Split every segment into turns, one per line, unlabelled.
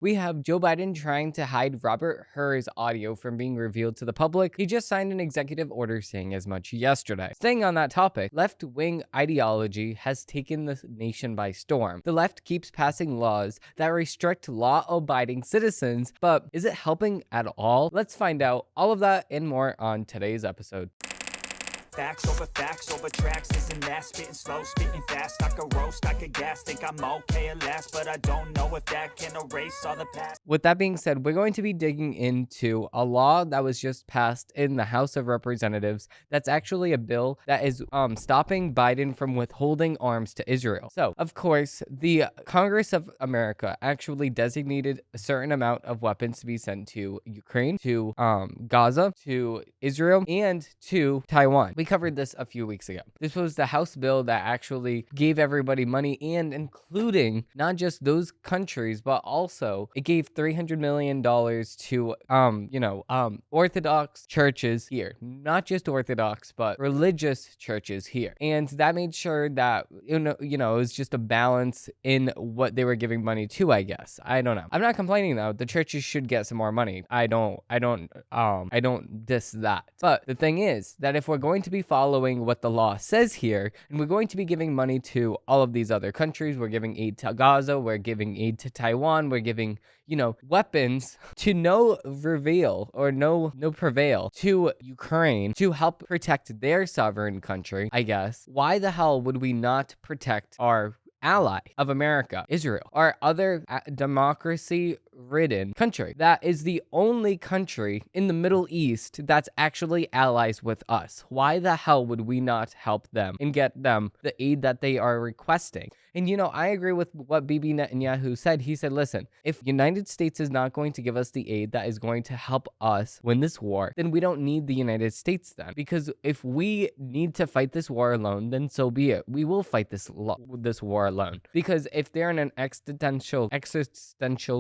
we have Joe Biden trying to hide Robert Hur's audio from being revealed to the public. He just signed an executive order saying as much yesterday. Staying on that topic, left-wing ideology has taken the nation by storm. The left keeps passing laws that restrict law-abiding citizens, but is it helping at all? Let's find out all of that and more on today's episode.
Facts over tracks, this and that, spitting slow, spitting fast, I could roast, I could gas, think I'm okay at last, but I don't know if that can erase all the past.
With that being said, we're going to be digging into a law that was just passed in the House of Representatives. That's actually a bill that is stopping Biden from withholding arms to Israel. So, of course, the Congress of America actually designated a certain amount of weapons to be sent to Ukraine, to Gaza, to Israel, and to Taiwan. We covered this a few weeks ago. This was the House bill that actually gave everybody money, and including not just those countries, but also it gave $300 million to, Orthodox churches here. Not just Orthodox, but religious churches here. And that made sure that, it was just a balance in what they were giving money to, I guess. I don't know. I'm not complaining though. The churches should get some more money. I don't diss that. But the thing is that if we're going to be following what the law says here, and we're going to be giving money to all of these other countries, we're giving aid to Gaza, we're giving aid to Taiwan, we're giving, weapons to no prevail to Ukraine to help protect their sovereign country, I guess. Why the hell would we not protect our ally of America, Israel, our other democracy-ridden country? That is the only country in the Middle East that's actually allies with us. Why the hell would we not help them and get them the aid that they are requesting? And I agree with what Bibi Netanyahu said. He said, listen, if United States is not going to give us the aid that is going to help us win this war, then we don't need the United States then. Because if we need to fight this war alone, then so be it. We will fight this war alone. Because if they're in an existential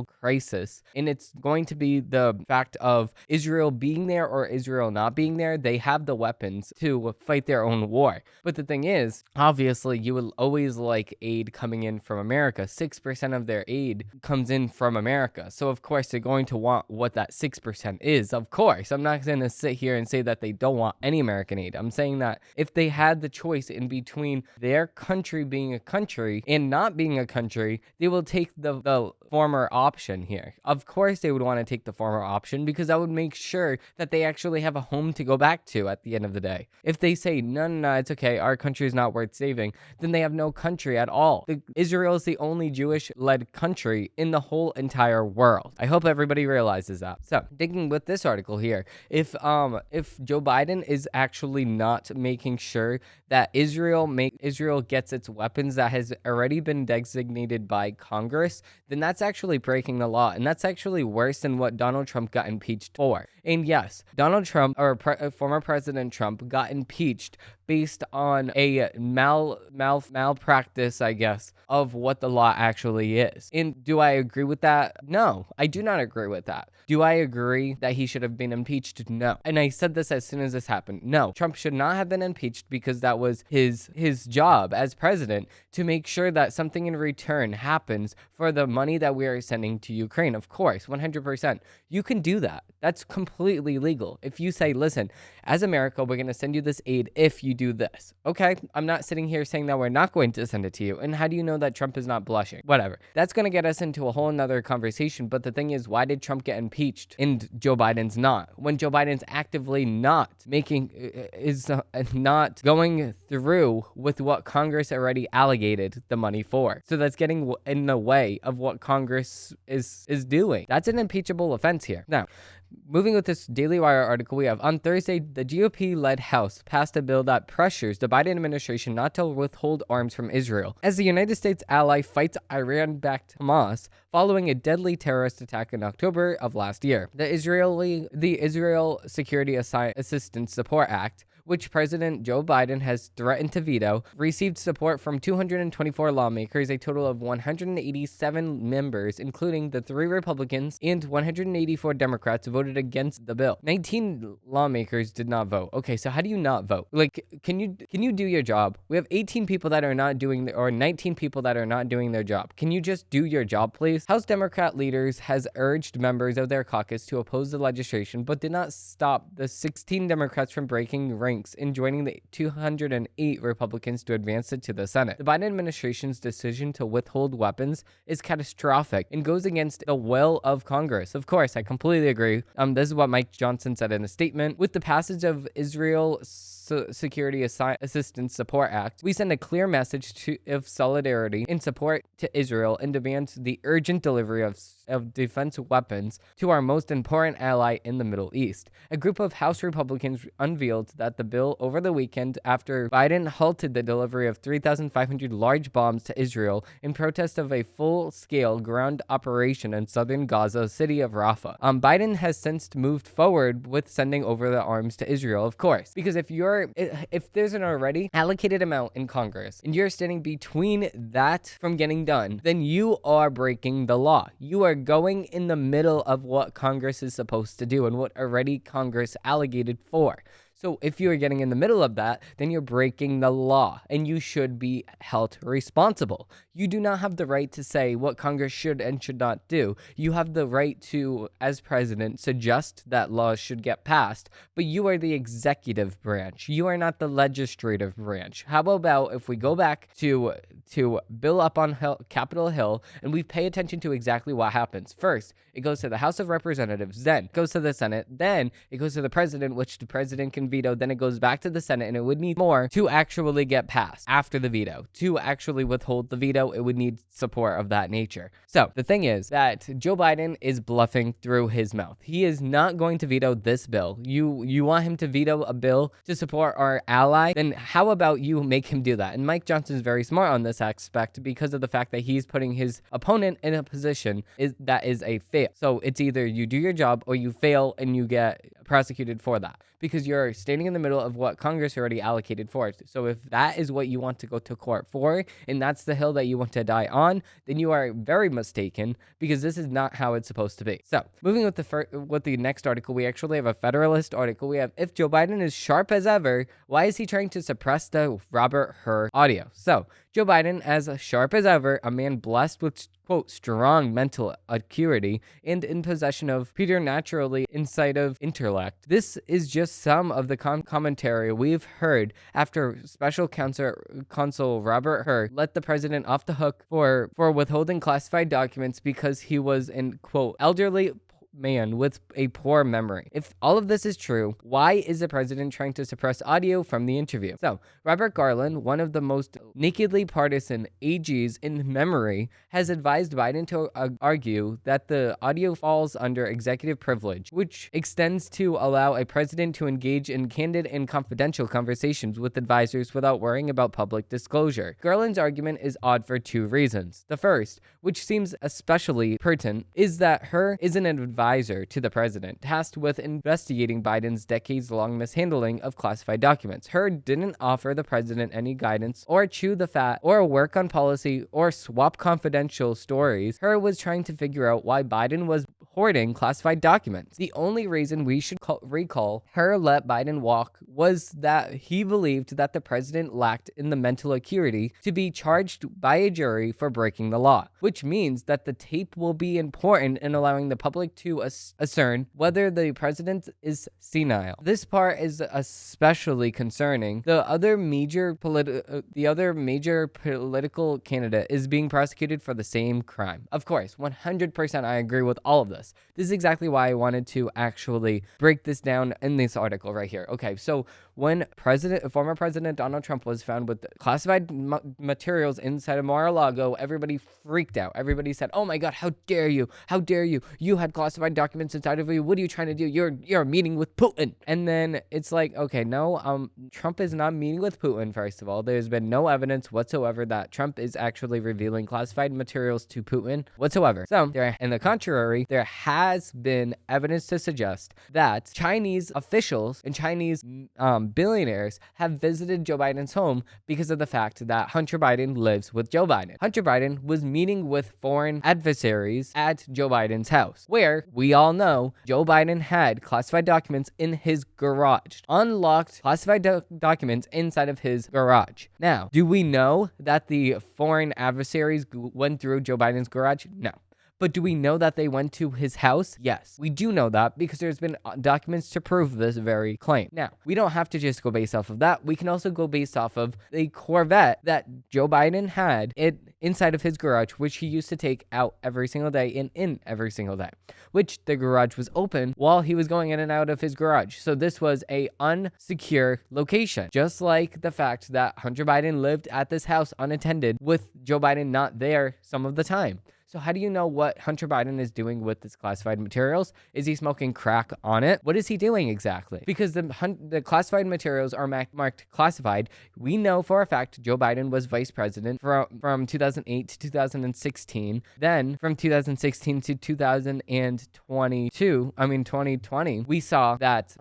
crisis, and it's going to be the fact of Israel being there or Israel not being there, they have the weapons to fight their own war. But the thing is, obviously, you will always like aid coming in from America. 6% of their aid comes in from America. So, of course, they're going to want what that 6% is. Of course, I'm not going to sit here and say that they don't want any American aid. I'm saying that if they had the choice in between their country being a country and not being a country, they will take the former option here. Of course, they would want to take the former option because that would make sure that they actually have a home to go back to at the end of the day. If they say, no, it's okay, our country is not worth saving, then they have no country at all. Israel is the only Jewish-led country in the whole entire world. I hope everybody realizes that. So, digging with this article here, if Joe Biden is actually not making sure that Israel gets its weapons that has already been designated by Congress, then that's actually breaking the law, and that's actually worse than what Donald Trump got impeached for. And yes, Donald Trump, or former President Trump, got impeached based on a malpractice, I guess, of what the law actually is. And do I agree with that? No, I do not agree with that. Do I agree that he should have been impeached? No. And I said this as soon as this happened. No, Trump should not have been impeached because that was his job as president to make sure that something in return happens for the money that we are sending to Ukraine. Of course, 100%. You can do that. That's completely legal. If you say, listen, as America, we're going to send you this aid if you do this. Okay, I'm not sitting here saying that we're not going to send it to you. And how do you know that Trump is not blushing? Whatever. That's going to get us into a whole nother conversation. But the thing is, why did Trump get impeached and Joe Biden's not? When Joe Biden's actively not going through with what Congress already allocated the money for. So that's getting in the way of what Congress is doing. That's an impeachable offense here. Now, moving with this Daily Wire article, we have on Thursday, the GOP-led House passed a bill that pressures the Biden administration not to withhold arms from Israel as the United States ally fights Iran-backed Hamas following a deadly terrorist attack in October of last year. The Israel Security Assistance Support Act, which President Joe Biden has threatened to veto, received support from 224 lawmakers, a total of 187 members, including the 3 Republicans and 184 Democrats voted against the bill. 19 lawmakers did not vote. Okay, so how do you not vote? Like, can you do your job? We have 18 people that are not doing, or 19 people that are not doing their job. Can you just do your job, please? House Democrat leaders has urged members of their caucus to oppose the legislation, but did not stop the 16 Democrats from breaking ranks and joining the 208 Republicans to advance it to the Senate. The Biden administration's decision to withhold weapons is catastrophic and goes against the will of Congress. Of course, I completely agree. This is what Mike Johnson said in a statement. With the passage of Israel Security Assistance Support Act, we send a clear message of solidarity and support to Israel and demand the urgent delivery of defense weapons to our most important ally in the Middle East. A group of House Republicans unveiled that the bill over the weekend after Biden halted the delivery of 3,500 large bombs to Israel in protest of a full-scale ground operation in southern Gaza city of Rafah. Biden has since moved forward with sending over the arms to Israel, of course, because if there's an already allocated amount in Congress and you're standing between that from getting done, then you are breaking the law. You are going in the middle of what Congress is supposed to do and what already Congress allocated for. So if you are getting in the middle of that, then you're breaking the law and you should be held responsible. You do not have the right to say what Congress should and should not do. You have the right to, as president, suggest that laws should get passed, but you are the executive branch. You are not the legislative branch. How about if we go back to Bill up on Capitol Hill and we pay attention to exactly what happens. First, it goes to the House of Representatives, then it goes to the Senate, then it goes to the president, which the president can veto, then it goes back to the Senate, and it would need more to actually get passed after the veto. To actually withhold the veto, it would need support of that nature. So the thing is that Joe Biden is bluffing through his mouth. He is not going to veto this bill. You want him to veto a bill to support our ally? Then how about you make him do that? And Mike Johnson is very smart on this aspect because of the fact that he's putting his opponent in a position that is a fail. So it's either you do your job or you fail and you get prosecuted for that, because you're standing in the middle of what Congress already allocated for it. So if that is what you want to go to court for, and that's the hill that you want to die on, then you are very mistaken, because this is not how it's supposed to be. So moving with the next article, we actually have a Federalist article. We have, if Joe Biden is sharp as ever, why is he trying to suppress the Robert Hur audio? So Joe Biden, as sharp as ever, a man blessed with, quote, strong mental acuity and in possession of preternaturally incisive intellect. This is just some of the commentary we've heard after Special Counsel Robert Hur let the president off the hook for withholding classified documents because he was an, quote, elderly man with a poor memory. If all of this is true, why is the president trying to suppress audio from the interview? So, Robert Garland, one of the most nakedly partisan AGs in memory, has advised Biden to argue that the audio falls under executive privilege, which extends to allow a president to engage in candid and confidential conversations with advisors without worrying about public disclosure. Garland's argument is odd for 2 reasons. The first, which seems especially pertinent, is that Hur is an advisor to the president, tasked with investigating Biden's decades-long mishandling of classified documents. Hur didn't offer the president any guidance or chew the fat or work on policy or swap confidential stories. Hur was trying to figure out why Biden was hoarding classified documents. The only reason we should recall Hur let Biden walk was that he believed that the president lacked in the mental acuity to be charged by a jury for breaking the law, which means that the tape will be important in allowing the public to discern whether the president is senile. This part is especially concerning. The other major political candidate is being prosecuted for the same crime. Of course, 100% I agree with all of this. This is exactly why I wanted to actually break this down in this article right here. Okay, so when former President Donald Trump was found with classified materials inside of Mar-a-Lago, everybody freaked freaked out. Everybody said, "Oh my God, how dare you? How dare you? You had classified documents inside of you. What are you trying to do? You're meeting with Putin." And then it's like, okay, no, Trump is not meeting with Putin. First of all, there's been no evidence whatsoever that Trump is actually revealing classified materials to Putin whatsoever. So, in the contrary, there has been evidence to suggest that Chinese officials and Chinese billionaires have visited Joe Biden's home because of the fact that Hunter Biden lives with Joe Biden. Hunter Biden was meeting with foreign adversaries at Joe Biden's house, where we all know Joe Biden had classified documents in his garage, unlocked classified documents inside of his garage. Now, do we know that the foreign adversaries went through Joe Biden's garage? No. But do we know that they went to his house? Yes, we do know that because there's been documents to prove this very claim. Now, we don't have to just go based off of that. We can also go based off of the Corvette that Joe Biden had inside of his garage, which he used to take out every single day and in every single day, which the garage was open while he was going in and out of his garage. So this was a unsecure location, just like the fact that Hunter Biden lived at this house unattended with Joe Biden not there some of the time. So how do you know what Hunter Biden is doing with this classified materials? Is he smoking crack on it? What is he doing exactly? Because the classified materials are marked classified. We know for a fact Joe Biden was vice president from 2008 to 2016. Then from 2016 to 2020, we saw that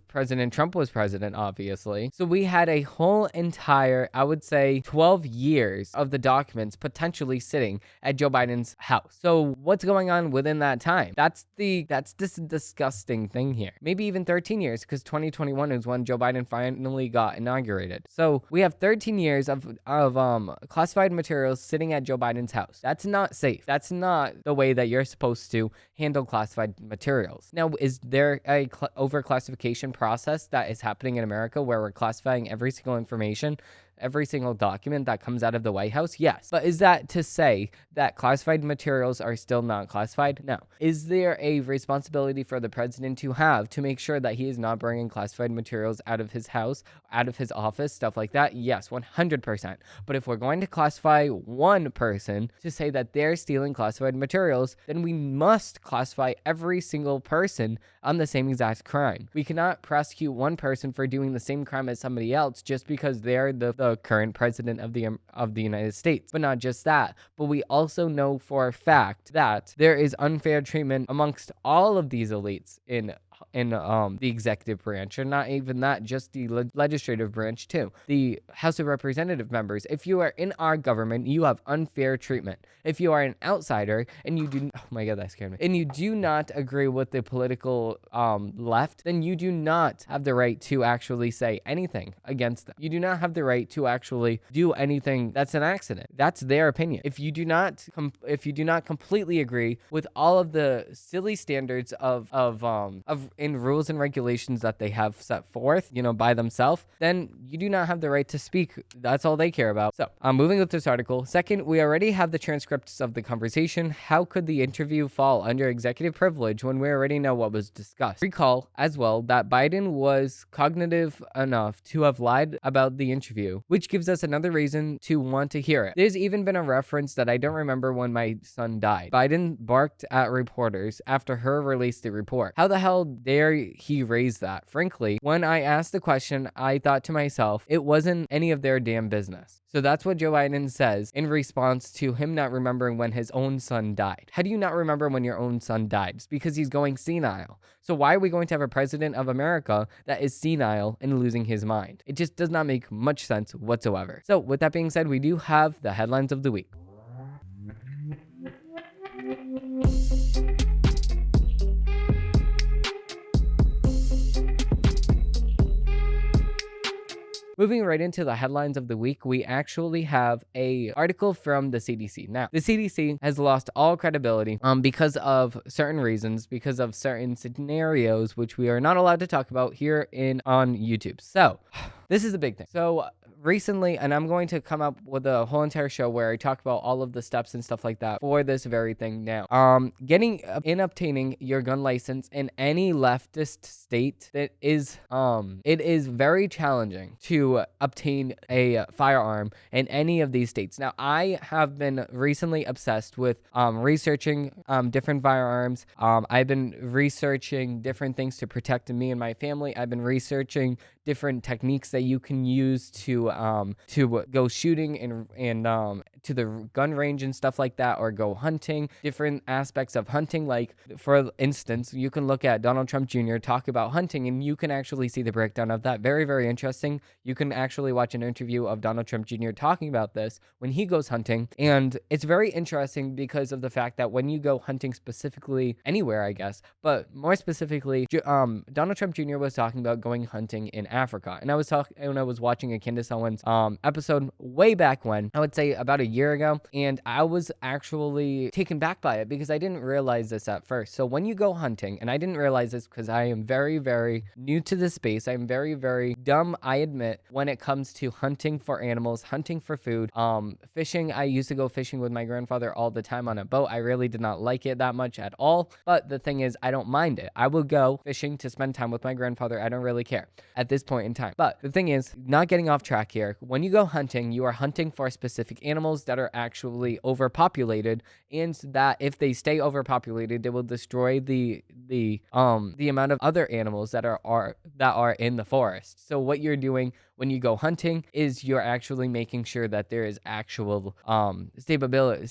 President Trump was president, obviously. So we had a whole entire, I would say, 12 years of the documents potentially sitting at Joe Biden's house. So what's going on within that time? That's this disgusting thing here. Maybe even 13 years, because 2021 is when Joe Biden finally got inaugurated. So we have 13 years of classified materials sitting at Joe Biden's house. That's not safe. That's not the way that you're supposed to handle classified materials. Now, is there a overclassification process that is happening in America where we're classifying every single information, every single document that comes out of the White House? Yes. But is that to say that classified materials are still not classified? No. Is there a responsibility for the president to make sure that he is not bringing classified materials out of his house, out of his office, stuff like that? Yes, 100%. But if we're going to classify one person to say that they're stealing classified materials, then we must classify every single person on the same exact crime. We cannot prosecute one person for doing the same crime as somebody else just because they're the current president of the United States. But not just that, but we also know for a fact that there is unfair treatment amongst all of these elites in the executive branch, and not even that, just the legislative branch too. The House of Representative members, if you are in our government, you have unfair treatment. If you are an outsider and you do, oh my God, that scared me, and you do not agree with the political left, then you do not have the right to actually say anything against them. You do not have the right to actually do anything that's an accident. That's their opinion. If you do not completely agree with all of the silly standards of in rules and regulations that they have set forth, by themselves, then you do not have the right to speak. That's all they care about. So, moving with this article. Second, we already have the transcripts of the conversation. How could the interview fall under executive privilege when we already know what was discussed? Recall as well that Biden was cognitive enough to have lied about the interview, which gives us another reason to want to hear it. There's even been a reference that I don't remember when my son died. Biden barked at reporters after Hur released the report. How the hell dare he raise that? Frankly, when I asked the question, I thought to myself, it wasn't any of their damn business. So that's what Joe Biden says in response to him not remembering when his own son died. How do you not remember when your own son died? It's because he's going senile. So why are we going to have a president of America that is senile and losing his mind? It just does not make much sense whatsoever. So with that being said, we do have the headlines of the week. Moving right into the headlines of the week, we actually have an article from the CDC. Now, the CDC has lost all credibility because of certain reasons, because of certain scenarios, which we are not allowed to talk about here on YouTube. So, this is a big thing. So, recently, and I'm going to come up with a whole entire show where I talk about all of the steps and stuff like that for this very thing now. Getting in obtaining your gun license in any leftist state, it is very challenging to obtain a firearm in any of these states. Now, I have been recently obsessed with researching different firearms. I've been researching different things to protect me and my family. I've been researching different techniques that you can use to go shooting and to the gun range and stuff like that, or go hunting, different aspects of hunting. Like, for instance, you can look at Donald Trump Jr. talk about hunting, and you can actually see the breakdown of that. Very, very interesting. You can actually watch an interview of Donald Trump Jr. talking about this when he goes hunting, and it's very interesting because of the fact that when you go hunting specifically anywhere, I guess, but more specifically, Donald Trump Jr. was talking about going hunting in Africa, and I was watching a Candace Owens episode way back when, I would say about a year ago, and I was actually taken back by it because I didn't realize this at first. So when you go hunting, and I didn't realize this because I am very, very new to this space, I'm very, very dumb, I admit, when it comes to hunting for animals, hunting for food, fishing. I used to go fishing with my grandfather all the time on a boat. I really did not like it that much at all, but the thing is, I don't mind it. I will go fishing to spend time with my grandfather. I don't really care at this point in time. But the thing is, not getting off track here, when you go hunting, you are hunting for specific animals that are actually overpopulated, and that if they stay overpopulated, they will destroy the amount of other animals that are in the forest. So what you're doing when you go hunting is you're actually making sure that there is actual stability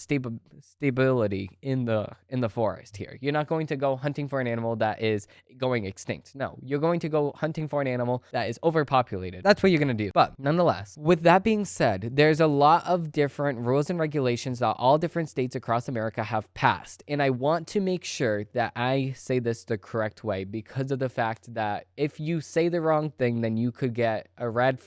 in the forest here. You're not going to go hunting for an animal that is going extinct. No, you're going to go hunting for an animal that is overpopulated. That's what you're going to do. But nonetheless, with that being said, there's a lot of different rules and regulations that all different states across America have passed. And I want to make sure that I say this the correct way, because of the fact that if you say the wrong thing, then you could get a red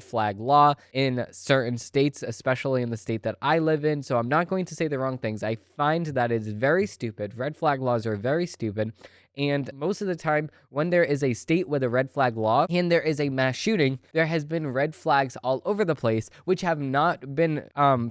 flag law in certain states, especially in the state that I live in. So I'm not going to say the wrong things. I find that it's very stupid. Red flag laws are very stupid. And most of the time, when there is a state with a red flag law and there is a mass shooting, there has been red flags all over the place, which have not been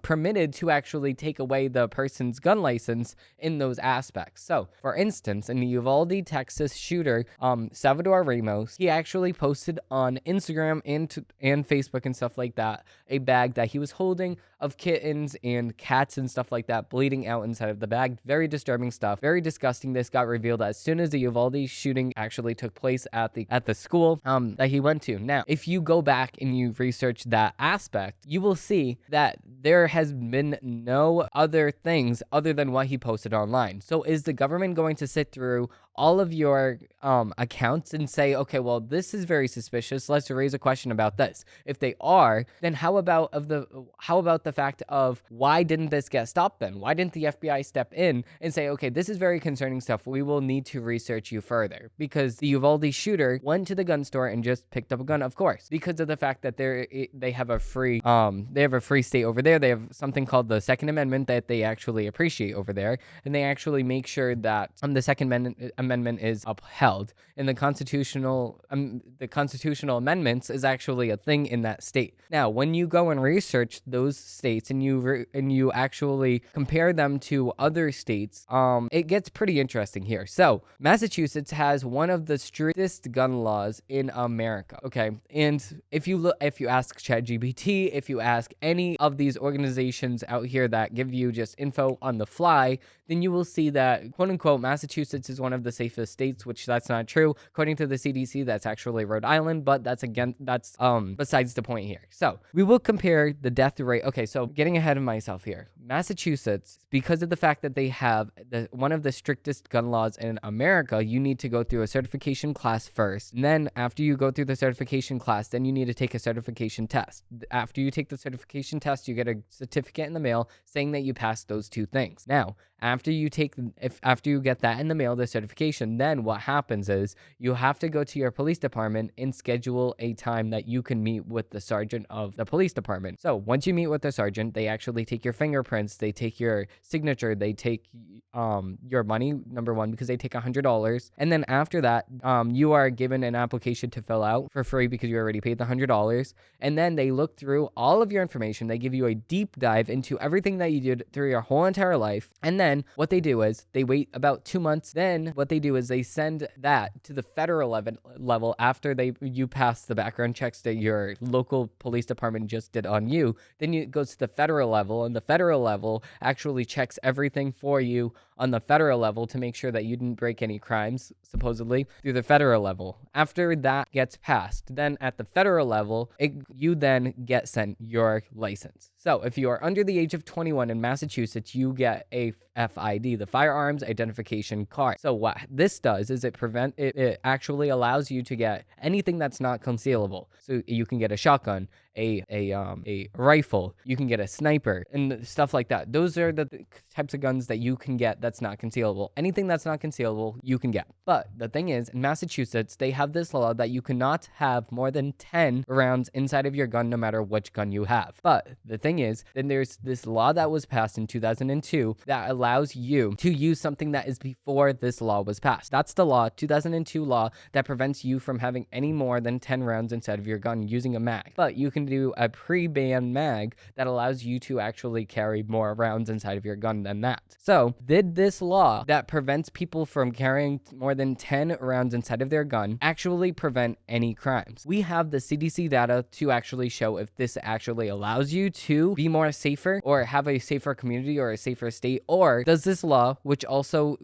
permitted to actually take away the person's gun license in those aspects. So, for instance, in the Uvalde, Texas shooter, Salvador Ramos, he actually posted on Instagram and Facebook and stuff like that a bag that he was holding of kittens and cats and stuff like that bleeding out inside of the bag. Very disturbing stuff. Very disgusting. This got revealed as soon as the Uvalde shooting actually took place at the school that he went to. Now, if you go back and you research that aspect, you will see that there has been no other things other than what he posted online. So is the government going to sit through all of your accounts and say, okay, well, this is very suspicious, let's raise a question about this? If they are, then how about the fact of, why didn't this get stopped then? Why didn't the FBI step in and say, okay, this is very concerning stuff, we will need to research you further? Because the Uvalde shooter went to the gun store and just picked up a gun, of course, because of the fact that they have a free state over there. They have something called the Second Amendment that they actually appreciate over there, and they actually make sure that the Second Amendment is upheld, and the constitutional amendments is actually a thing in that state. Now, when you go and research those states and you actually compare them to other states, it gets pretty interesting here. So Massachusetts has one of the strictest gun laws in America. Okay, and if you ask ChatGPT, if you ask any of these organizations out here that give you just info on the fly, then you will see that, quote unquote, Massachusetts is one of the safest states, which that's not true. According to the CDC, that's actually Rhode Island, but that's besides the point here. So we will compare the death rate. Okay, so getting ahead of myself here. Massachusetts, because of the fact that they have one of the strictest gun laws in America, you need to go through a certification class first. And then after you go through the certification class, then you need to take a certification test. After you take the certification test, you get a certificate in the mail saying that you passed those two things. Now, After you get that in the mail, the certification, then what happens is you have to go to your police department and schedule a time that you can meet with the sergeant of the police department. So once you meet with the sergeant, they actually take your fingerprints, they take your signature, they take your money, number one, because they take $100. And then after that, you are given an application to fill out for free because you already paid the $100. And then they look through all of your information. They give you a deep dive into everything that you did through your whole entire life. And then what they do is they wait about 2 months. Then what they do is they send that to the federal level after you pass the background checks that your local police department just did on you. Then it goes to the federal level, and the federal level actually checks everything for you on the federal level to make sure that you didn't break any crimes, supposedly, through the federal level. After that gets passed, then at the federal level, you then get sent your license. So if you are under the age of 21 in Massachusetts, you get a FID, the Firearms Identification Card. So what this does is it actually allows you to get anything that's not concealable. So you can get a shotgun, a rifle, you can get a sniper, and stuff like that. Those are the types of guns that you can get that's not concealable. Anything that's not concealable, you can get. But the thing is, in Massachusetts, they have this law that you cannot have more than 10 rounds inside of your gun, no matter which gun you have. But the thing is, then there's this law that was passed in 2002 that allows you to use something that is before this law was passed. That's the law, 2002 law, that prevents you from having any more than 10 rounds inside of your gun using a mag. But you can do a pre-ban mag that allows you to actually carry more rounds inside of your gun than that. So, did this law that prevents people from carrying more than 10 rounds inside of their gun actually prevent any crimes? We have the CDC data to actually show if this actually allows you to be more safer or have a safer community or a safer state, or does this law, which also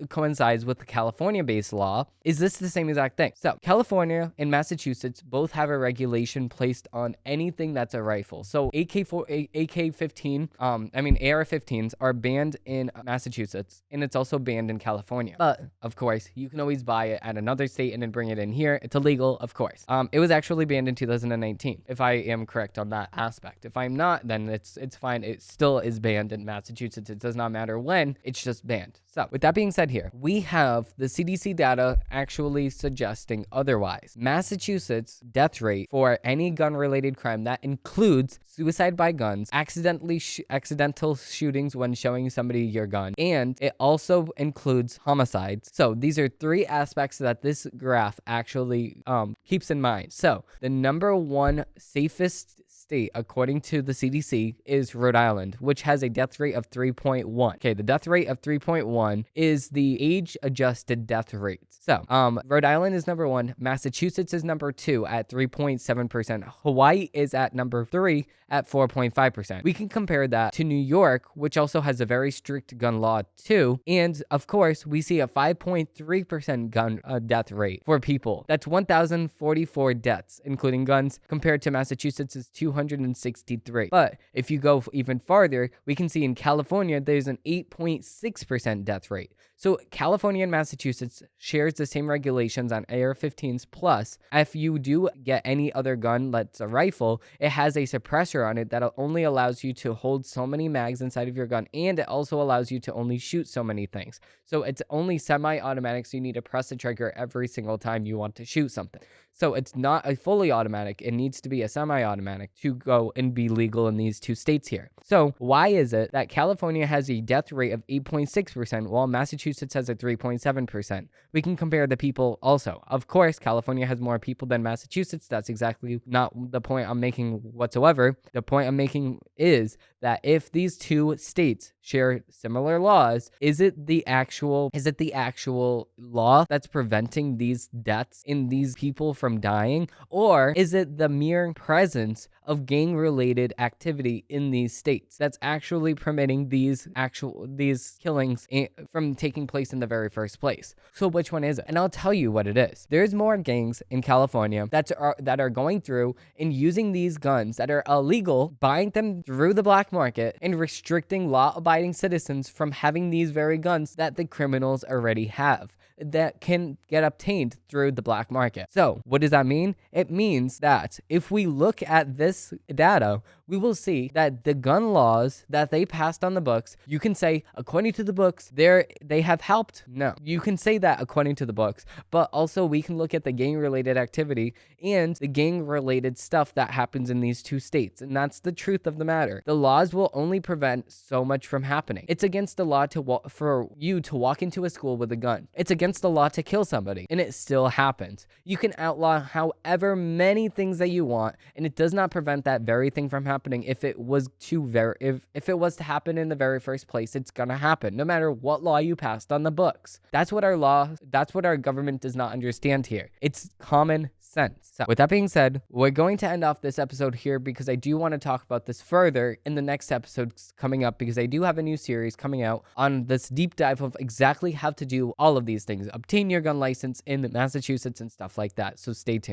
coincides with the California-based law, is this the same exact thing? So, California and Massachusetts both have a regulation placed on anything that's a rifle. So AK-15, AR-15s are banned in Massachusetts, and it's also banned in California. But of course, you can always buy it at another state and then bring it in here. It's illegal, of course. It was actually banned in 2019, if I am correct on that aspect. If I'm not, then it's fine. It still is banned in Massachusetts. It does not matter when, it's just banned. So with that being said here, we have the CDC data actually suggesting otherwise. Massachusetts death rate for any gun-related crime that includes suicide by guns, accidental shootings when showing somebody your gun, and it also includes homicides. So these are three aspects that this graph actually keeps in mind. So the number one safest state, according to the CDC, is Rhode Island, which has a death rate of 3.1. Okay, the death rate of 3.1 is the age-adjusted death rate. So, Rhode Island is number one, Massachusetts is number two at 3.7%, Hawaii is at number three at 4.5%. We can compare that to New York, which also has a very strict gun law too, and of course, we see a 5.3% gun death rate for people. That's 1,044 deaths, including guns, compared to Massachusetts' 263. But if you go even farther, we can see in California, there's an 8.6% death rate. So California and Massachusetts shares the same regulations on AR-15s, plus if you do get any other gun that's a rifle, it has a suppressor on it that only allows you to hold so many mags inside of your gun, and it also allows you to only shoot so many things. So it's only semi-automatic, so you need to press the trigger every single time you want to shoot something. So it's not a fully automatic. It needs to be a semi-automatic to go and be legal in these two states here. So why is it that California has a death rate of 8.6% while Massachusetts has a 3.7%? We can compare the people also. Of course, California has more people than Massachusetts. That's exactly not the point I'm making whatsoever. The point I'm making is that if these two states share similar laws, is it the actual law that's preventing these deaths in these people from dying, or is it the mere presence of gang-related activity in these states that's actually permitting these killings from taking place in the very first place? So which one is it? And I'll tell you what it is. There's more gangs in California that are going through and using these guns that are illegal, buying them through the black market, and restricting law-abiding citizens from having these very guns that the criminals already have, that can get obtained through the black market. So what does that mean? It means that if we look at this data, we will see that the gun laws that they passed on the books, you can say, according to the books, they have helped. No, you can say that according to the books, but also we can look at the gang-related activity and the gang-related stuff that happens in these two states, and that's the truth of the matter. The laws will only prevent so much from happening. It's against the law for you to walk into a school with a gun. It's against the law to kill somebody, and it still happens. You can outlaw however many things that you want, and it does not prevent that very thing from happening. If it was to happen in the very first place, it's gonna happen, no matter what law you passed on the books. That's what our government does not understand here. It's common sense. So with that being said, we're going to end off this episode here because I do want to talk about this further in the next episodes coming up, because I do have a new series coming out on this deep dive of exactly how to do all of these things, obtain your gun license in Massachusetts and stuff like that. So stay tuned.